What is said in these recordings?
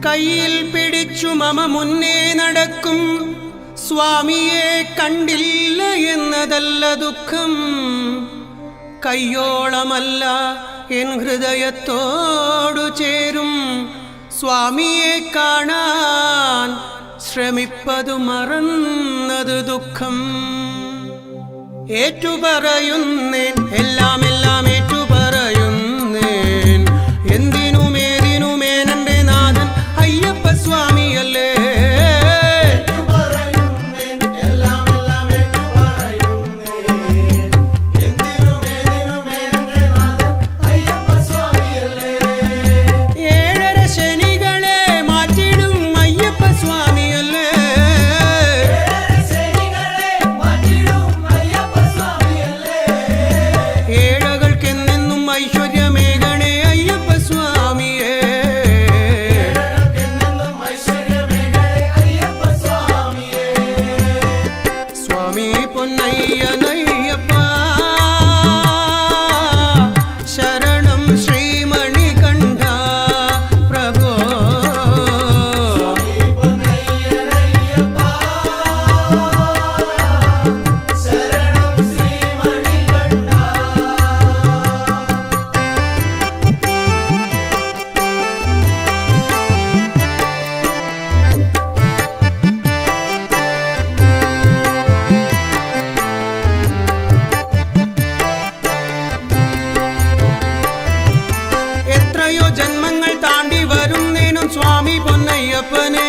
കയ്യിൽ പിടിച്ചു മമ മുന്നേ നടക്കും സ്വാമിയെ കണ്ടില്ല എന്നതല്ല ദുഃഖം. കയ്യോളമല്ല എൻ ഹൃദയത്തോടു ചേരും സ്വാമിയെ കാണാൻ ശ്രമിപ്പതു മറന്നതു ദുഃഖം. ഏറ്റുപറയുന്നേൻ എല്ലാം എല്ലാം ഏറ്റുപറയുന്നേൻ. എന്തിനുമേതിനുമേനന്റെ നാഥൻ അയ്യപ്പ സ്വാമിയല്ലേ. ജന്മങ്ങൾ താണ്ടി വരുന്നേനും സ്വാമി പൊന്നയ്യപ്പനെ.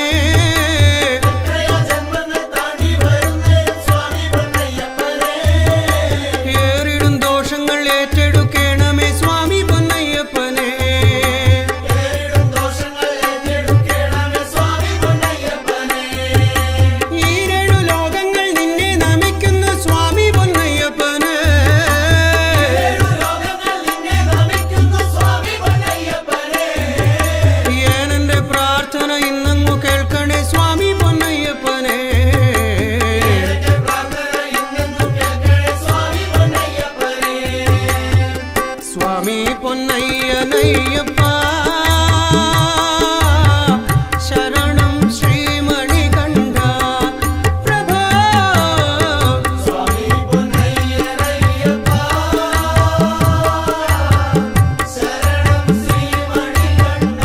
ഏറിടും ദോഷങ്ങൾ ഏറ്റെടുക്കണമേ സ്വാമി പൊന്നയ്യപ്പനെ. ഈരേഴു ലോകങ്ങൾ നിന്നെ നമിക്കുന്നു സ്വാമി പൊന്നയ്യപ്പനെ. ഇന്നങ്ങു കേൾക്കണേ സ്വാമി പൊന്നയ്യപ്പനെ. സ്വാമി പൊന്നയ്യനയ്യപ്പ ശരണം ശ്രീമണികണ്ഠ പ്രഭോ. സ്വാമി പൊന്നയ്യനയ്യപ്പ ശരണം ശ്രീമണികണ്ഠ.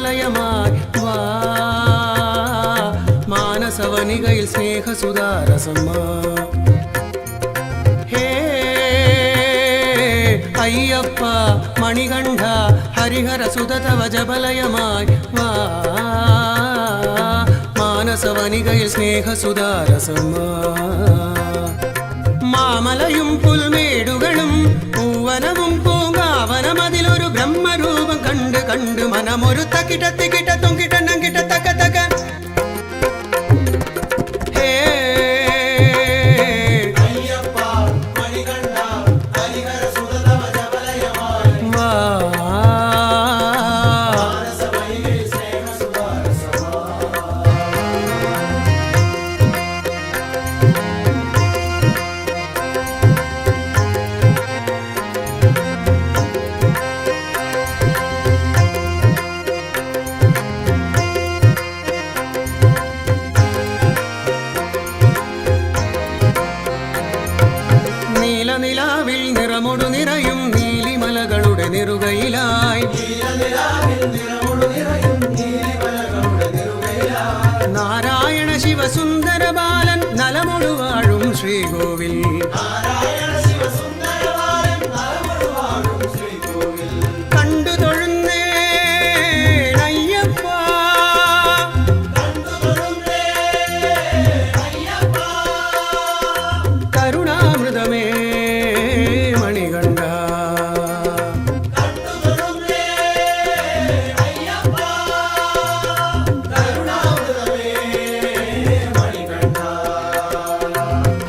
ജപലയമായി വാ മാനസവനികയിൽ സ്നേഹസുധാരസമ്മ ഹേ അയ്യപ്പ മണികണ്ഠ ഹരിഹര സുതതവ ജപലയമായി വാ മാനസവനികയിൽ സ്നേഹസുധാരസമ്മ മാമലയും പുൽമേടുകളും പൂവനവും പൂങ്കാവനമതിലൊരു ബ്രഹ്മരൂപം കണ്ട് കണ്ട് മനമൊരു തക്കിട്ട തിക്കിട്ട തൊങ്കിട്ട നങ്കിട്ട തക്ക തക്ക ഹേ അയ്യപ്പ മണികണ്ഠ ഹരിഹര സുതതവ ജപലയമായി വാ മാനസവനികയിൽ സ്നേഹസുധാരസമ്മ നീലനിലാവിൽ നിറമൊടു നിറയും നീലിമലകളുടെ നെറുകയിലായി നീലനിലാവിൽ നിറമൊടു നിറയും നീലിമലകളുടെ നെറുകയിലായി നാരായണ ശിവസുന്ദര ബാലൻ നലമൊടു വാഴും ശ്രീകോവിൽ നാരായണ ശിവസുന്ദരവാരൻ നരമൊഴുവാഴും ശ്രീകോവിൽ കണ്ടു തൊഴുന്നേ അയ്യപ്പ കണ്ടു തൊഴുന്നേ അയ്യപ്പ കരുണാമൃതമേ മണികണ്ഠ കണ്ടു തൊഴുന്നേ അയ്യപ്പ കരുണാമൃതമേ മണികണ്ഠ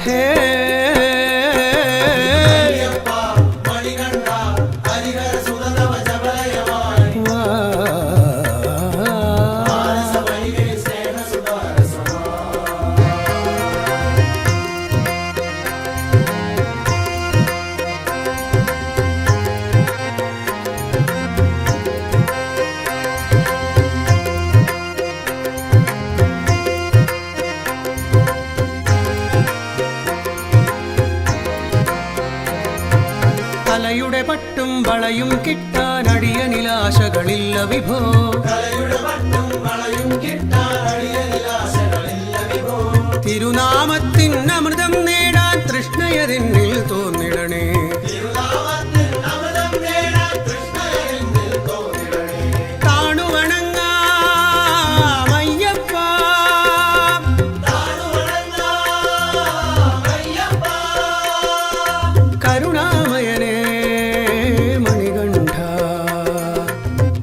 ഹേ അയ്യപ്പ മണികണ്ഠ ഹരിഹര സുതതവ ജപലയമായി വാ മാനസവനികയിൽ സ്നേഹസുധാരസമ്മ തലയുടെ പട്ടും വളയും കിട്ടാൻ അടിയനിലാശകളില്ല വിഭോ കലയുടെ പട്ടും വളയും കിട്ടാൻ അടിയനിലാശകളില്ല വിഭോ തിരുനാമത്തിൻ അമൃതം നേടാൻ തൃഷ്ണയതിന്നിൽ തോന്നിടണേ തിരുനാമത്തിൽ അമൃതം നേടാൻ കൃഷ്ണയെന്നിൽ തോന്നിടണേ താണുവണങ്ങാം അയ്യപ്പ താണുവണങ്ങാം അയ്യപ്പ കരുണാമയനേ മണികണ്ഠ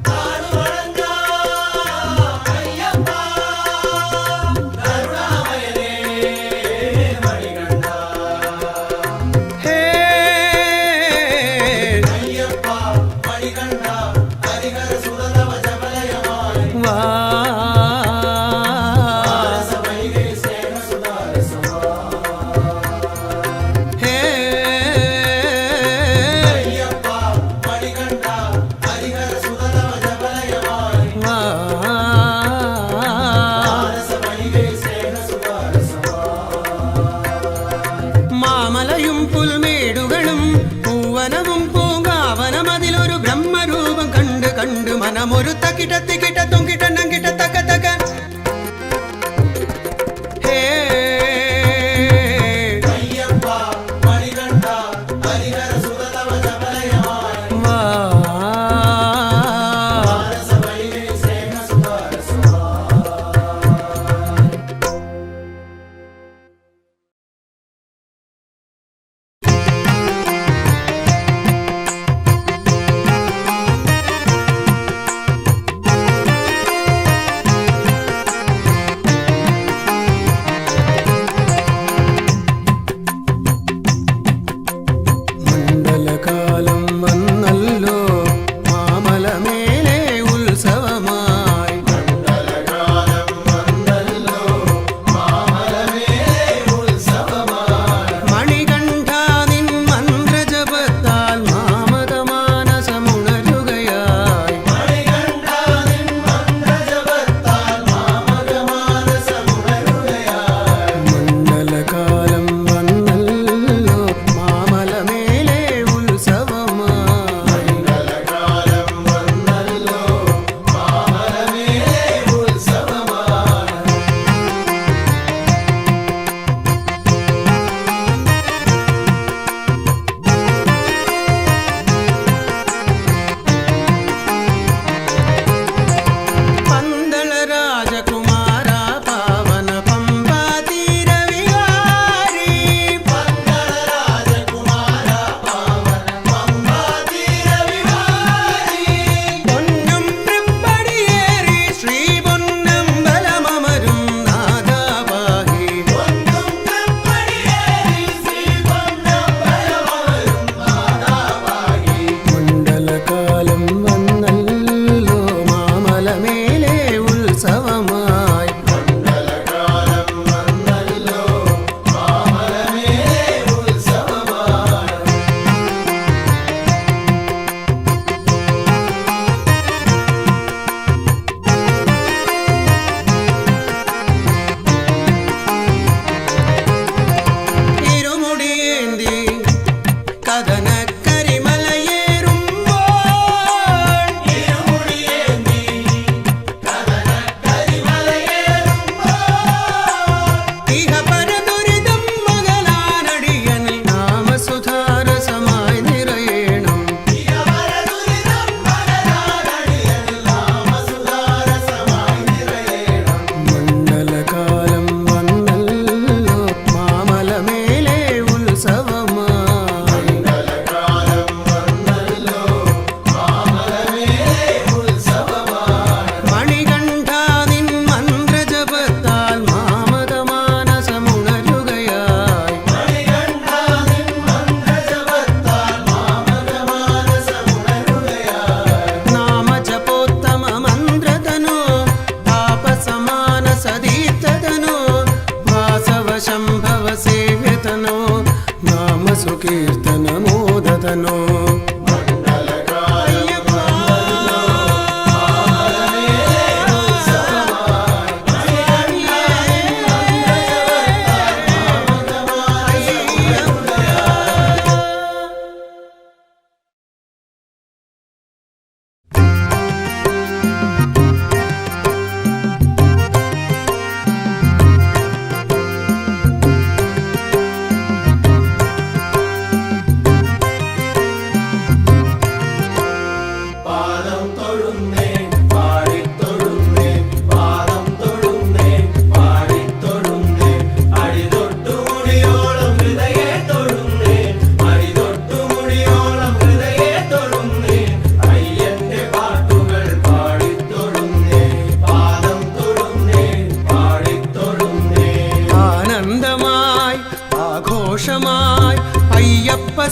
താണുവണങ്ങാം അയ്യപ്പ കരുണാമയനേ മണികണ്ഠ ഹേ അയ്യപ്പ മണികണ്ഠ ഹരിഹര സുതതവ ജപലയമായി വാ മാനസവനികയിൽ സ്നേഹസുധാരസമ്മ ഹേ അയ്യപ്പ മണികണ്ഠ ഹരിഹര സുതതവ ജപലയമായി വാ മാനസവനികയിൽ സ്നേഹസുധാരസമ്മ മാമലയും പുൽമേടുകളും പൂവനവും പൂങ്കാവനമതിലൊരു ബ്രഹ്മരൂപം കണ്ട് കണ്ട് മനമൊരു തക്കിട്ട തിക്കിട്ട തൊങ്കിട്ട നങ്കിട്ട തക്ക തക്ക ഹേ അയ്യപ്പ മണികണ്ഠ ഹരിഹര സുതതവ ജപലയമായി വാ മാനസവനികയിൽ സ്നേഹസുധാരസമ്മ ഹേ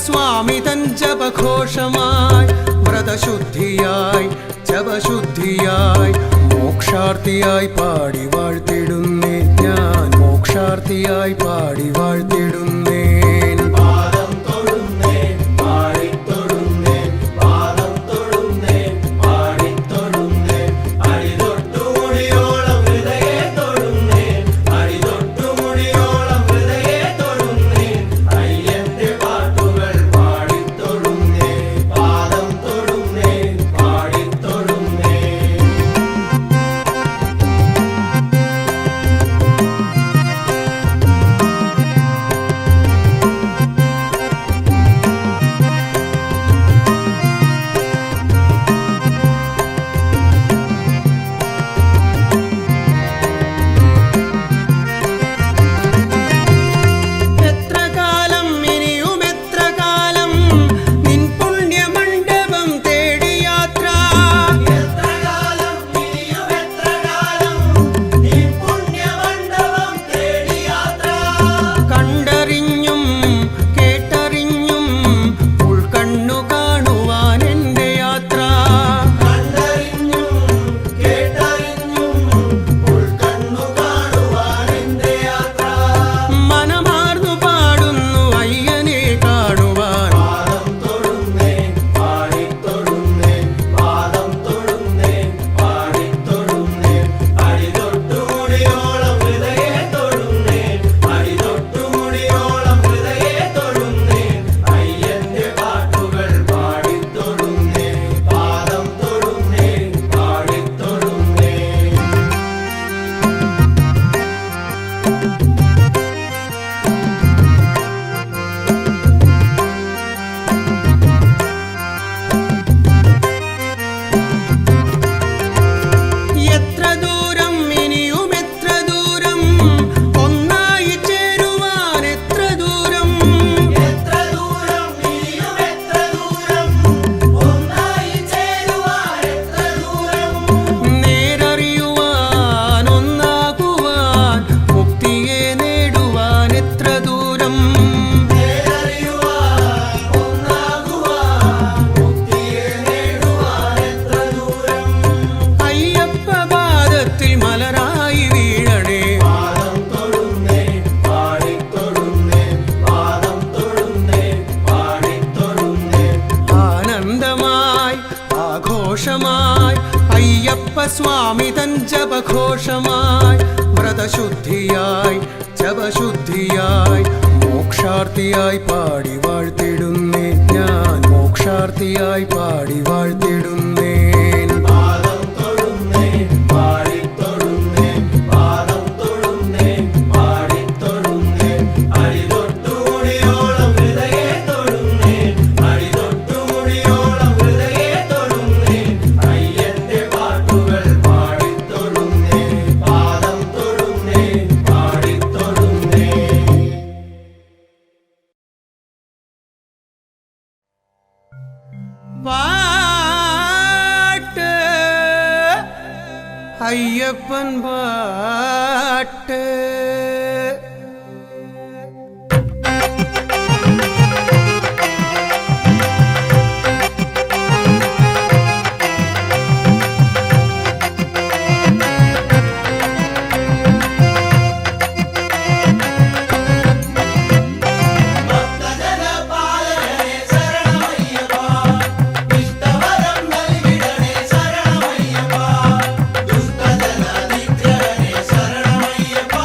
സ്വാമി തൻ ജപഘോഷമായി വ്രതശുദ്ധിയായി ജപശുദ്ധിയായി മോക്ഷാർത്ഥിയായി പാടി വാഴ്ത്തിടുന്നേ ഞാൻ മോക്ഷാർത്ഥിയായി പാടി വാഴ്ത്തിടുന്നേ പാദം തൊഴുന്നേ പാടി തൊഴുന്നേ പാദം തൊഴുന്നേ പാടി തൊഴുന്നേ അടിതൊട്ടു മുടിയോളം ഹൃദയെ തൊഴുന്നേ അടിതൊട്ടു മുടിയോളം ഹൃദയെ തൊഴുന്നേ അയ്യന്റെ പാട്ടുകൾ പാടി തൊഴുന്നേ പാദം തൊഴുന്നേ പാടി തൊഴുന്നേ എത്ര കാലം ഇനിയും എത്ര കാലം നിൻ പുണ്യമണ്ഡപം തേടി യാത്ര എത്ര കാലം ഇനിയും എത്ര കാലം നീ പുണ്യമണ്ഡപം തേടി യാത്ര കണ്ടറിഞ്ഞും കേട്ടറിഞ്ഞും ഉൾക്കണ്ണു കാണുവാൻ എൻ്റെ യാത്ര കണ്ടറിഞ്ഞും കേട്ടറിഞ്ഞും ഉൾക്കണ്ണു കാണുവാൻ എന്റെ യാത്ര മനമാർന്നു പാടുന്നു അയ്യനെ കാണുവാൻ പാദം തൊഴുന്നേ പാടി തൊഴുന്നേ പാദം തൊഴുന്നേ പാടി തൊഴുന്നേ അടിതൊട്ടു മുടിയോളം ഹൃദയെ തൊഴുന്നേ അടിതൊട്ടു മുടിയോളം ഹൃദയെ തൊഴുന്നേ അയ്യന്റെ പാട്ടുകൾ പാടി തൊഴുന്നേ പാദം തൊഴുന്നേ പാടി തൊഴുന്നേ എത്ര ദൂരം ഇനിയും എത്ര ദൂരം ഒന്നായി ചേരുവാൻ എത്ര ദൂരം എത്ര ദൂരം ഇനിയും എത്ര ദൂരം ഒന്നായി ചേരുവാൻ എത്ര ദൂരം നേരറിയുവാൻ ഒന്നാകുവാൻ മുക്തിയെ നേടുവാൻ എത്ര ദൂരം നേരറിയുവാൻ ഒന്നാകുവാൻ മുക്തിയെ നേടുവാൻ എത്ര ദൂരം അയ്യപ്പ പാദത്തിൽ മലരായി വീഴണേ പാദം തൊഴുന്നേ പാടി തൊഴുന്നേ പാദം തൊഴുന്നേ പാടി തൊഴുന്നേ ആനന്ദമായി ആഘോഷമായി അയ്യപ്പ സ്വാമി തൻ ജപഘോഷമായി വ്രതശുദ്ധിയായി ജപശുദ്ധിയായി മോക്ഷാർത്ഥിയായി പാടി വാഴ്ത്തിടുന്നേ ഞാൻ മോക്ഷാർത്ഥിയായി പാടി വാഴ്ത്തിടുന്നേ പാദം തൊഴുന്നേ പാടി തൊഴുന്നേ പാദം തൊഴുന്നേ പാടി തൊഴുന്നേ അടിതൊട്ടു മുടിയോളം ഹൃദയെ തൊഴുന്നേ അടിതൊട്ടു മുടിയോളം ഹൃദയെ തൊഴുന്നേ അയ്യന്റെ പാട്ടുകൾ പാടി തൊഴുന്നേ പാദം തൊഴുന്നേ പാടി തൊഴുന്നേ പാട്ട് അയ്യപ്പൻ പാട്ട് ഭക്തജനപാലകനേ ശരണമയ്യപ്പ ഇഷ്ടവരം നൽകിടണേ ശരണമയ്യപ്പ ദുഷ്ടജന നിഗ്രഹനേ ശരണമയ്യപ്പ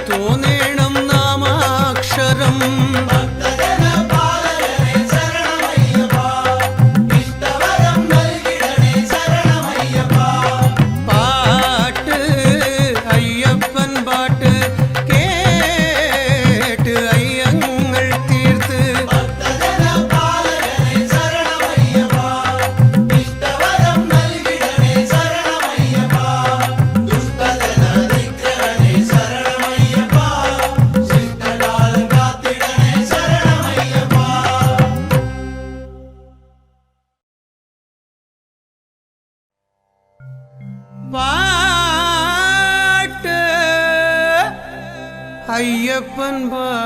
തോന്നേണം നാമാക്ഷരം. പാട്ട് അയ്യപ്പൻ പാട്ട് കേട്ട് അയ്യങ്ങൾ തീർത്ത് പാട്ട് അയ്യപ്പൻ പാട്ട്.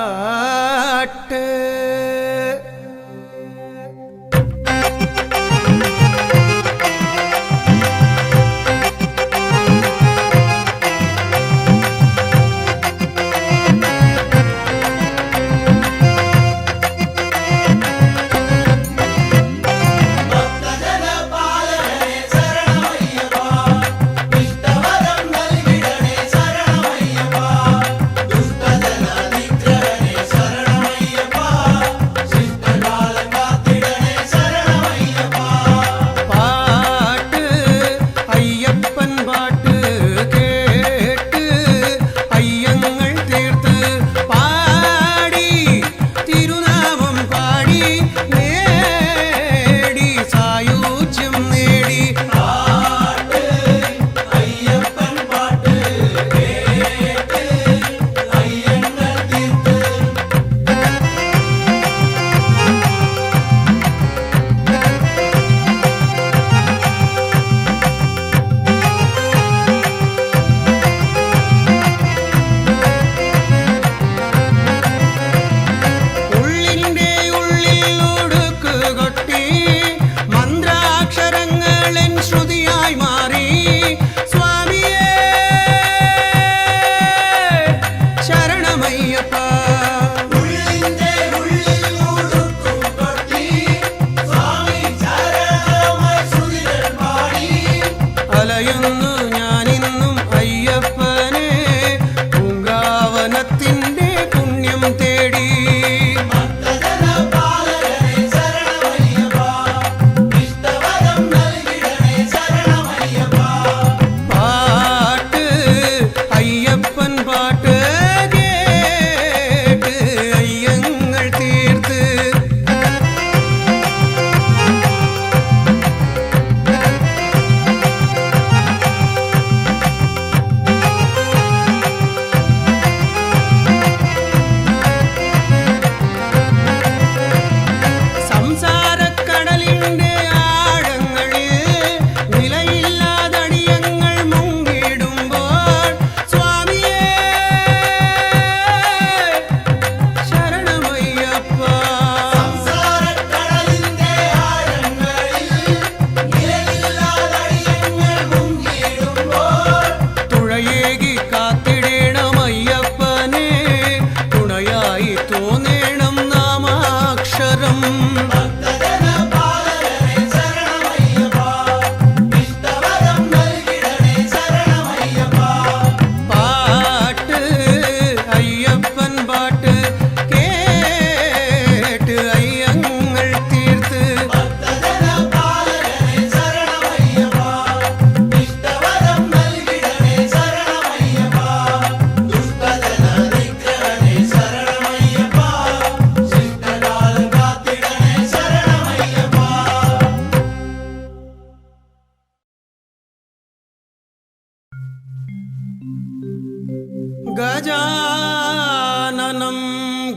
गजाननं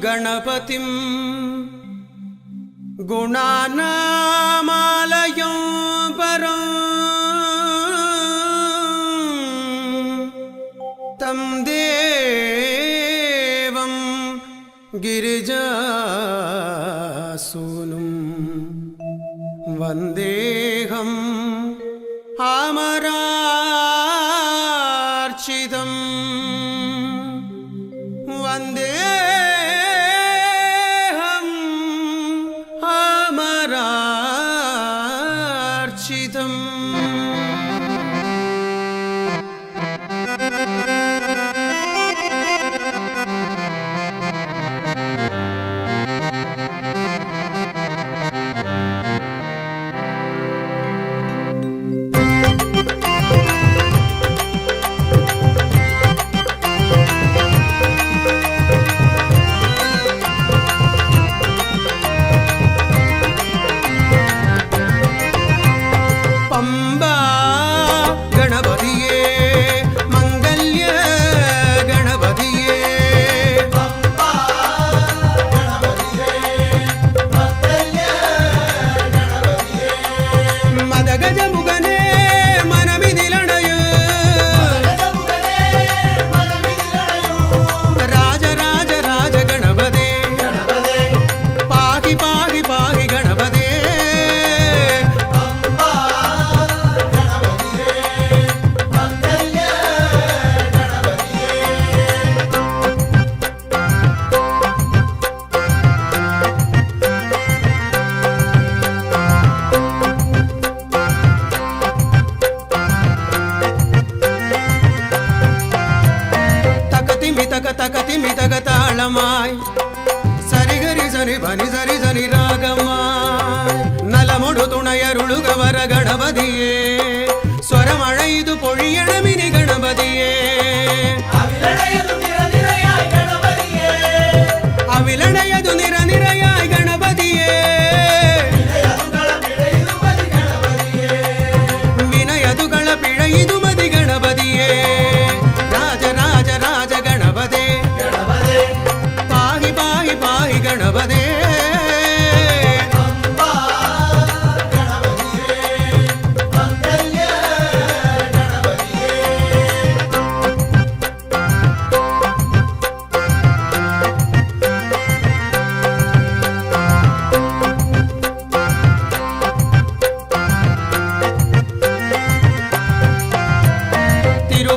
गणपतिं गुणानामालयं परं तं देवं गिरिजासूनुं वन्देऽहम् अमरार्चितम् वन्देऽहम् अमरार्चितम्। തിമിതക താളമായി സരിഗരി സരി ഭനി സരി സരി രാഗമായി നലമൊടു തുണയരുളുക വര ഗണപതിയേ സ്വരമഴയിതു പൊഴിയണമിനി ഗണപതിയേ അവിലണയതു നിരനിരയായി ഗണപതിയേ വിനയതുകള പിഴയിതു മതി ഗണപതിയേ രാജ രാജ രാജ ഗണപതേ പാഹി പാഹി പാഹി ഗണപതേ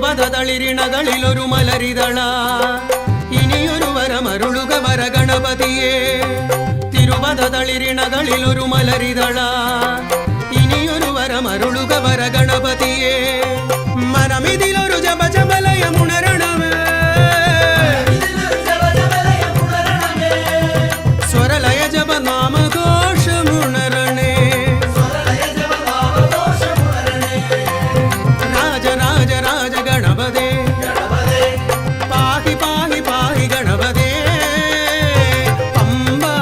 തിരുവതളിരിണകളിലൊരു മലരിതള ഇനിയൊരു വരമരുളുക വര ഗണപതിയേ തിരുവതളിരിണകളിലൊരു മലരിതള ഇനിയൊരു വരമരുളുക വര ഗണപതിയേ മനമിതിലൊരു ജപജപലയമുണരണമേ സ്വരലയ ജപ നാമഘോഷമുണരണേ രാജ രാജ രാജ ഗണപതേ പാഹി പാഹി പാഹി ഗണപതേ പമ്പാ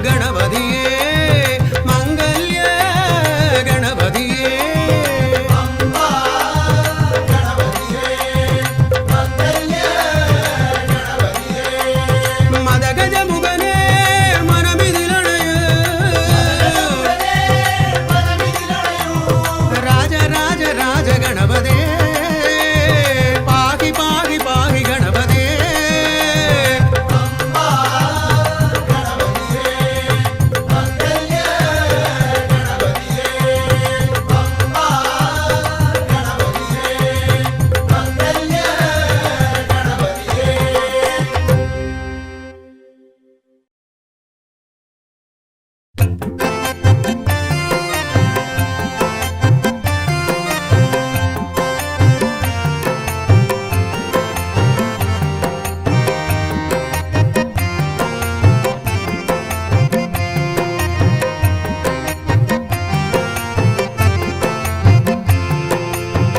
ഗണപതിയേ മംഗല്യ ഗണപതിയേ മദഗജ മുഖനേ മനമിതിലണയേ രാജ രാജ രാജ ഗണപതേ പാഹി പാഹി പാഹി ഗണപതേ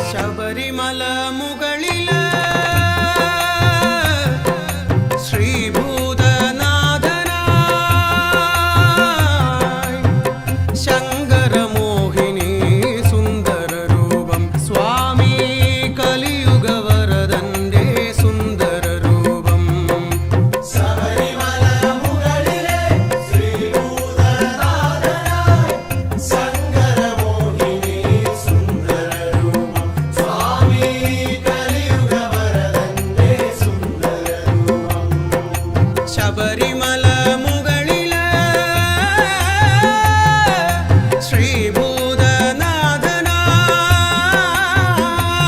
ശബരിമല മുകളില് ശ്രീഭൂതനാഥനായി ശങ്കരമോഹിനി സുന്ദരരൂപം സ്വാമി കലിയുഗവരദന്റെ സുന്ദരരൂപം ശബരിമല മുകളില്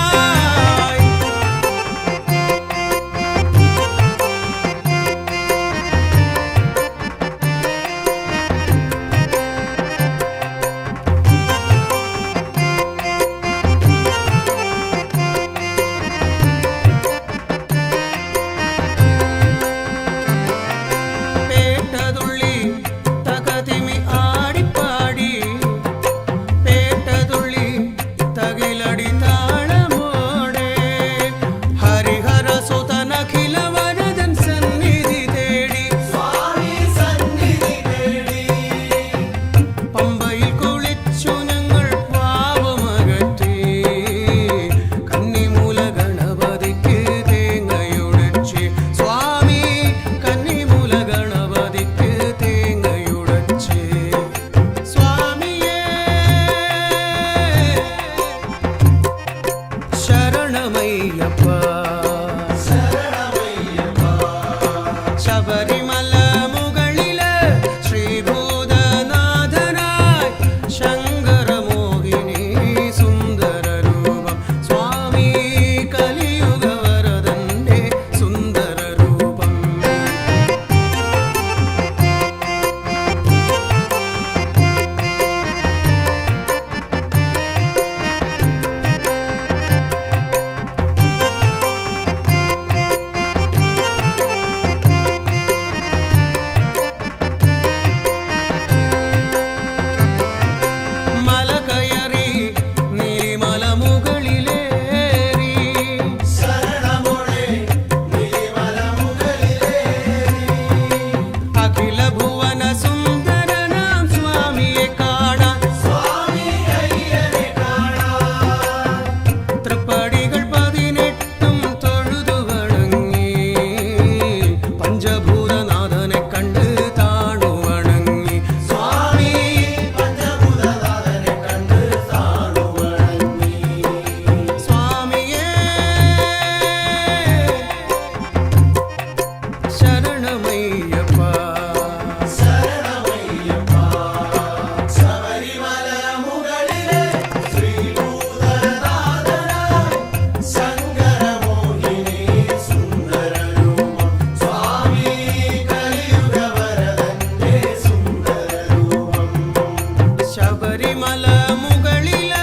ശ്രീഭൂതനാഥനായി പേട്ടതുള്ളി തകതിമി ആടിപ്പാടി പേട്ടതുള്ളി തകിലടി താളമോടെ ഹരിഹര സുതനഖില വരദൻ സന്നിധി തേടി പമ്പയിൽ കുളിച്ചു ഞങ്ങൾ പാവമകറ്റി കന്നിമൂല ഗണപതിക്ക് തേങ്ങയുടച്ച് സ്വാമി കന്നിമൂല ഗണപതിക്ക് തേങ്ങയുടച്ച് സ്വാമിയേ ശരണമയ്യപ്പ ശബരിമല മുകളില് ശ്രീഭൂതനാഥനായി ശങ്കരമോഹിനി സുന്ദരരൂപം സ്വാമി കലിയുഗവരദന്റെ സുന്ദരരൂപം പഞ്ചഭൂതനാഥനെ കണ്ട് താണു വണങ്ങി. സ്വാമി പഞ്ചഭൂതനാഥനെ കണ്ട് താണു വണങ്ങി. സ്വാമിയേ ശരണമയ്യപ്പ ശരണമയ്യപ്പ. ശബരിമല മുകളിലെ ശ്രീഭൂതനാഥനായി ശങ്കരമോഹിനി സുന്ദരരൂപം. സ്വാമി കലിയുഗവരദന്റെ സുന്ദരരൂപം. ശബരിമല മുകളില്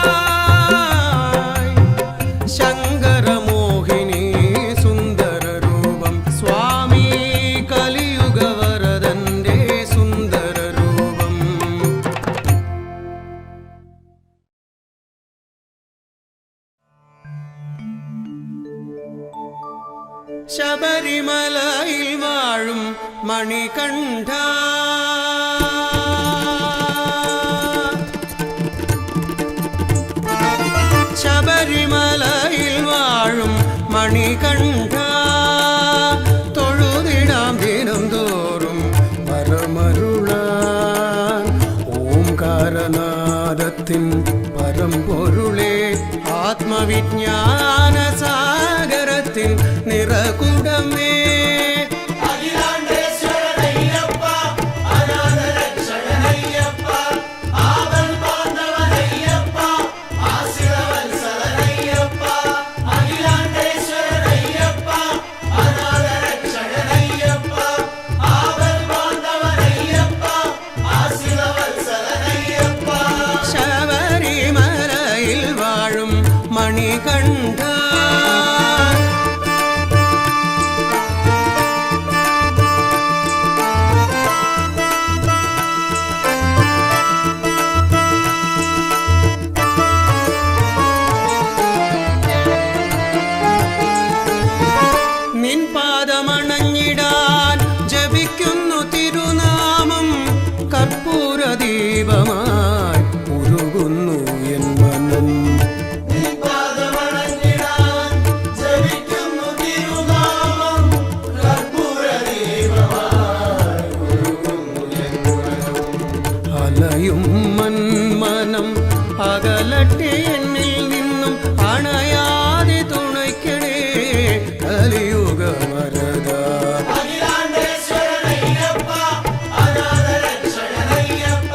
ശ്രീഭൂതനാഥനായി ശങ്കരമോഹിനി സുന്ദരരൂപം. സ്വാമി കലിയുഗവരദന്റെ സുന്ദരരൂപം. ശബരിമലയിൽ വാഴും മണികണ്ഠ ശബരിമലയിൽ വാഴും മണികണ്ഠ തൊഴുതിടാം ദിനം തോറും പരമരുളാൻ ഓംകാരനാദത്തിൻ പരമ്പൊരുളേ ആത്മവിജ്ഞാന സാഗരത്തിൻ നിറകുടമേ. അഖിലാണ്ടേശ്വരനയ്യപ്പ അനാഥരക്ഷകനയ്യപ്പ ആവൽ ബാന്ധവനയ്യപ്പ ആശ്രിതവത്സലനയ്യപ്പ. അഖിലാണ്ടേശ്വരനയ്യപ്പ അനാഥരക്ഷകനയ്യപ്പ ആവൽ ബാന്ധവനയ്യപ്പ ആശ്രിതവത്സലനയ്യപ്പ. ശബരിമലയിൽ വാഴും മണികണ്ഠ നിൻ പാദമണഞ്ഞിടാൻ ജപിക്കുന്നു തിരുനാമം. കർപ്പൂരദീപമായി ഉരുകുന്നു എൻ മനം. പാദമണഞ്ഞിടാൻ ജപിക്കുന്നു തിരുനാമം. കർപ്പൂരദീപമായി ഒഴുകുന്നു എൻ മനം. അലയും മന്മനം അകലട്ടെ എന്നിൽ നിന്നും അണയാതെ തുണയ്ക്കണേ കലിയുഗവരദ. അഖിലാണ്ടേശ്വരനയ്യപ്പ അനാഥരക്ഷകനയ്യപ്പ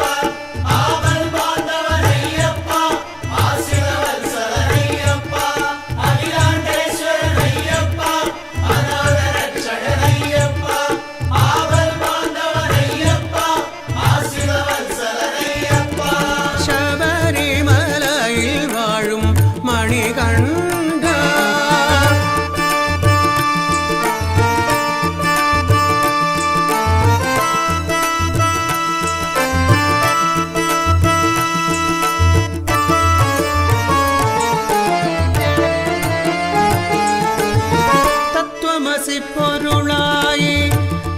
ആവൽ ബാന്ധവനയ്യപ്പ ആശ്രിതവത്സലനയ്യപ്പ. അഖിലാണ്ടേശ്വരനയ്യപ്പ അനാഥരക്ഷകനയ്യപ്പ ആവൽ ബാന്ധവനയ്യപ്പ ആശ്രിതവത്സലനയ്യപ്പ. ശബരിമലയിൽ വാഴും മണികണ്ഠ തത്വമസി പൊരുളായി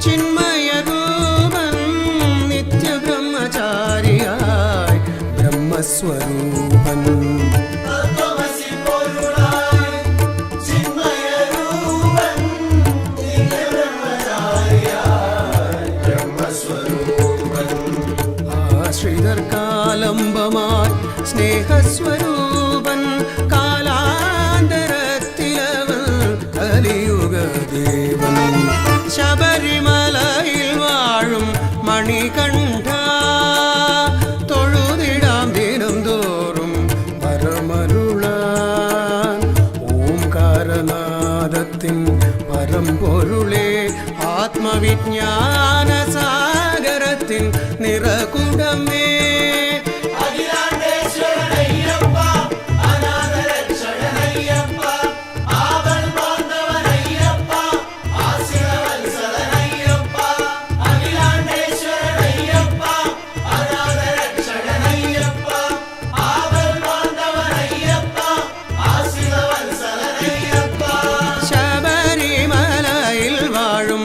ചിന്മയരൂപൻ നിത്യബ്രഹ്മചാരിയായി ബ്രഹ്മസ്വരൂപൻ. തത്വമസി പൊരുളായി ചിന്മയരൂപൻ നിത്യബ്രഹ്മചാരിയായി ബ്രഹ്മസ്വരൂപൻ. ആശ്രിതർക്കാലംബമായി സ്നേഹസ്വരൂപൻ കാലാന്തരത്തിലവൻ കലിയുഗദേവൻ. ശബരിമലയിൽ വാഴും മണികണ്ഠ തൊഴുതിടാം ദിനം തോറും പരമരുളാൻ ഓംകാരനാദത്തിൻ പരമ്പൊരുളേ ആത്മവിജ്ഞാന സാഗരത്തിൻ നിറകുടമേ. അഖിലാണ്ടേശ്വരനയ്യപ്പ അനാഥരക്ഷകനയ്യപ്പ ആവൽ ബാന്ധവനയ്യപ്പ ആശ്രിതവത്സലനയ്യപ്പ. അഖിലാണ്ടേശ്വരനയ്യപ്പ അനാഥരക്ഷകനയ്യപ്പ ആവൽ ബാന്ധവനയ്യപ്പ ആശ്രിതവത്സലനയ്യപ്പ. ശബരിമലയിൽ വാഴും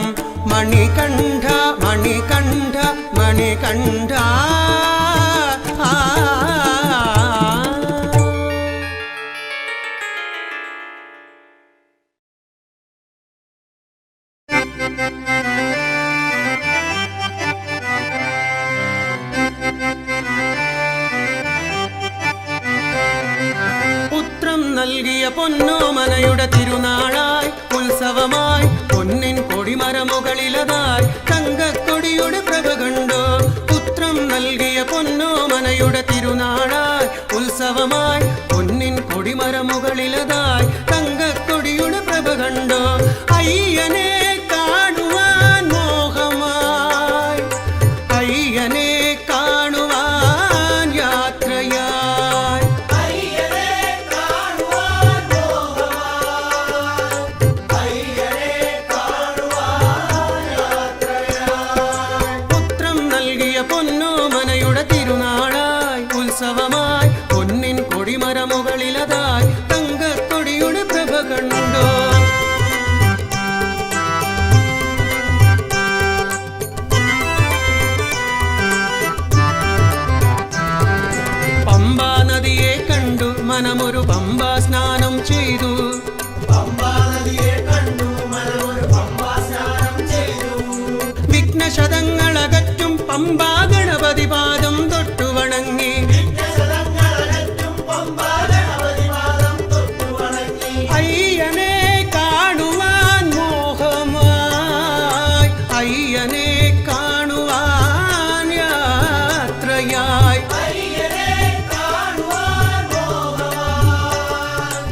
മണികണ്ഠ മണികണ്ഠ മണികണ്ഠ. നൽകിയ പൊന്നോമനയുടെ തിരുനാളായി ഉത്സവമായി പൊന്നിൻ കൊടിമരമുകളിലതായി തങ്കക്കൊടിയുടെ പ്രഭ കണ്ടോ. പുത്രം നൽകിയ പൊന്നോമനയുടെ തിരുനാളായി ഉത്സവമായി പൊന്നിൻ കൊടിമരമുകളിലതായി തങ്കക്കൊടിയുടെ പ്രഭ കണ്ടോ. അയ്യനെ കാണുവാൻ മോഹമായി അയ്യനെ കാണുവാൻ യാത്രയായി അയ്യനെ കാണുവാൻ മോഹമായി അയ്യനെ കാണുവാൻ യാത്രയായി. പുത്രം നൽകിയ പൊന്നോമനയുടെ തിരുനാളായി ഉത്സവമായി പൊന്നിൻ കൊടിമരമുകളിലതായി തങ്കക്കൊടിയുടെ പ്രഭ കണ്ടോ. പമ്പാ നദിയെ കണ്ടു മനമൊരു പമ്പാ സ്നാനം ചെയ്തു. പമ്പാ നദിയെ കണ്ടു മനമൊരു പമ്പാ സ്നാനം ചെയ്തു. വിഘ്നശതങ്ങളകറ്റും പമ്പാ ഗണപതി പാദം തൊട്ടു വണങ്ങി. വിഘ്നശതങ്ങളകറ്റും പമ്പാ ഗണപതി പാദം തൊട്ടു വണങ്ങി. അയ്യനെ കാണുവാൻ മോഹമായി അയ്യനെ കാണുവാൻ യാത്രയായി അയ്യനെ കാണുവാൻ മോഹമായി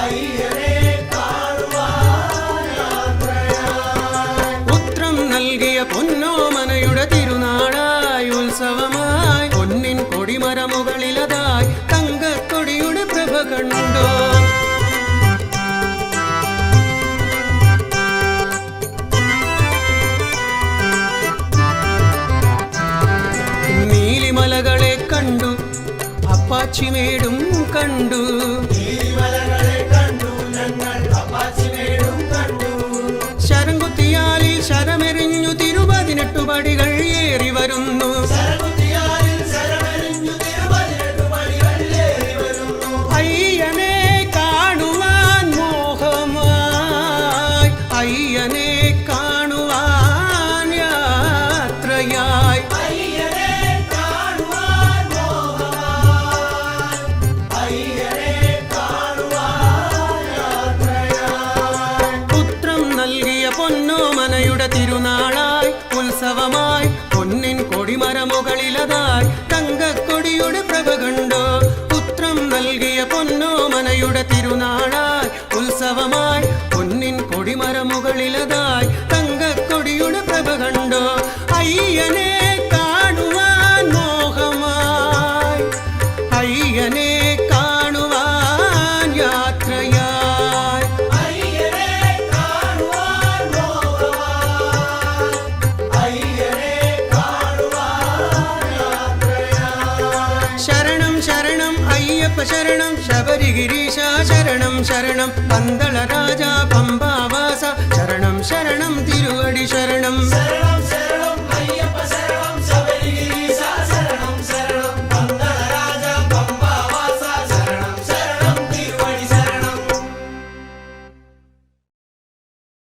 അയ്യനെ കാണുവാൻ യാത്രയായി. പുത്രം നൽകിയ പൊന്നോമനയുടെ തിരുനാളായി ഉത്സവമായി പൊന്നിൻ കൊടിമരമുകളിലതായി തങ്കക്കൊടിയുടെ പ്രഭ കണ്ടോ. നീലിമലകളെ കണ്ടു അപ്പാച്ചിമേടും കണ്ടു. നീലിമലകളെ കണ്ടു ഞങ്ങൾ അപ്പാച്ചിമേടും കണ്ടു. ശരം കുത്തിയാലി ശരമെറിഞ്ഞു 18 പടികൾ ഏറി വരുന്നു. ശരകുത്തിയാലിൽ ശരമെറിഞ്ഞു 18 പടികൾ ഏറി വരുന്നു. അയ്യനെ കാണുവാൻ മോഹമായി അയ്യനെ കാണുവാൻ യാത്രയായി അയ്യനെ കാണുവാൻ മോഹമായി അയ്യനെ കാണുവാൻ യാത്രയായി. പുത്രം നൽകിയ പൊന്നോമനയുടെ തിരുനാളായി ഉത്സവമായി പൊന്നിൻ കൊടിമരമുകളിലതായി തങ്കക്കൊടിയുടെ പ്രഭ കണ്ടോ. പുത്രം നൽകിയ പൊന്നോമനയുടെ തിരുനാളായി ഉത്സവമായി പൊന്നിൻ കൊടിമരമുകളിലതായി തങ്കക്കൊടിയുടെ പ്രഭ കണ്ടോ. അയ്യനെ കാണുവാൻ മോഹമായി അയ്യനെ കാണുവാൻ യാത്രയായി അയ്യനെ കാണുവാൻ മോഹമായി അയ്യനെ കാണുവാൻ യാത്രയായി. ശരണം ശരണം അയ്യപ്പ ശരണം ശബരിഗിരീശ ശരണം ശരണം പന്തള രാജ പമ്പാവാസ ശരണം ശരണം തിരുവടി ശരണം. ശരണം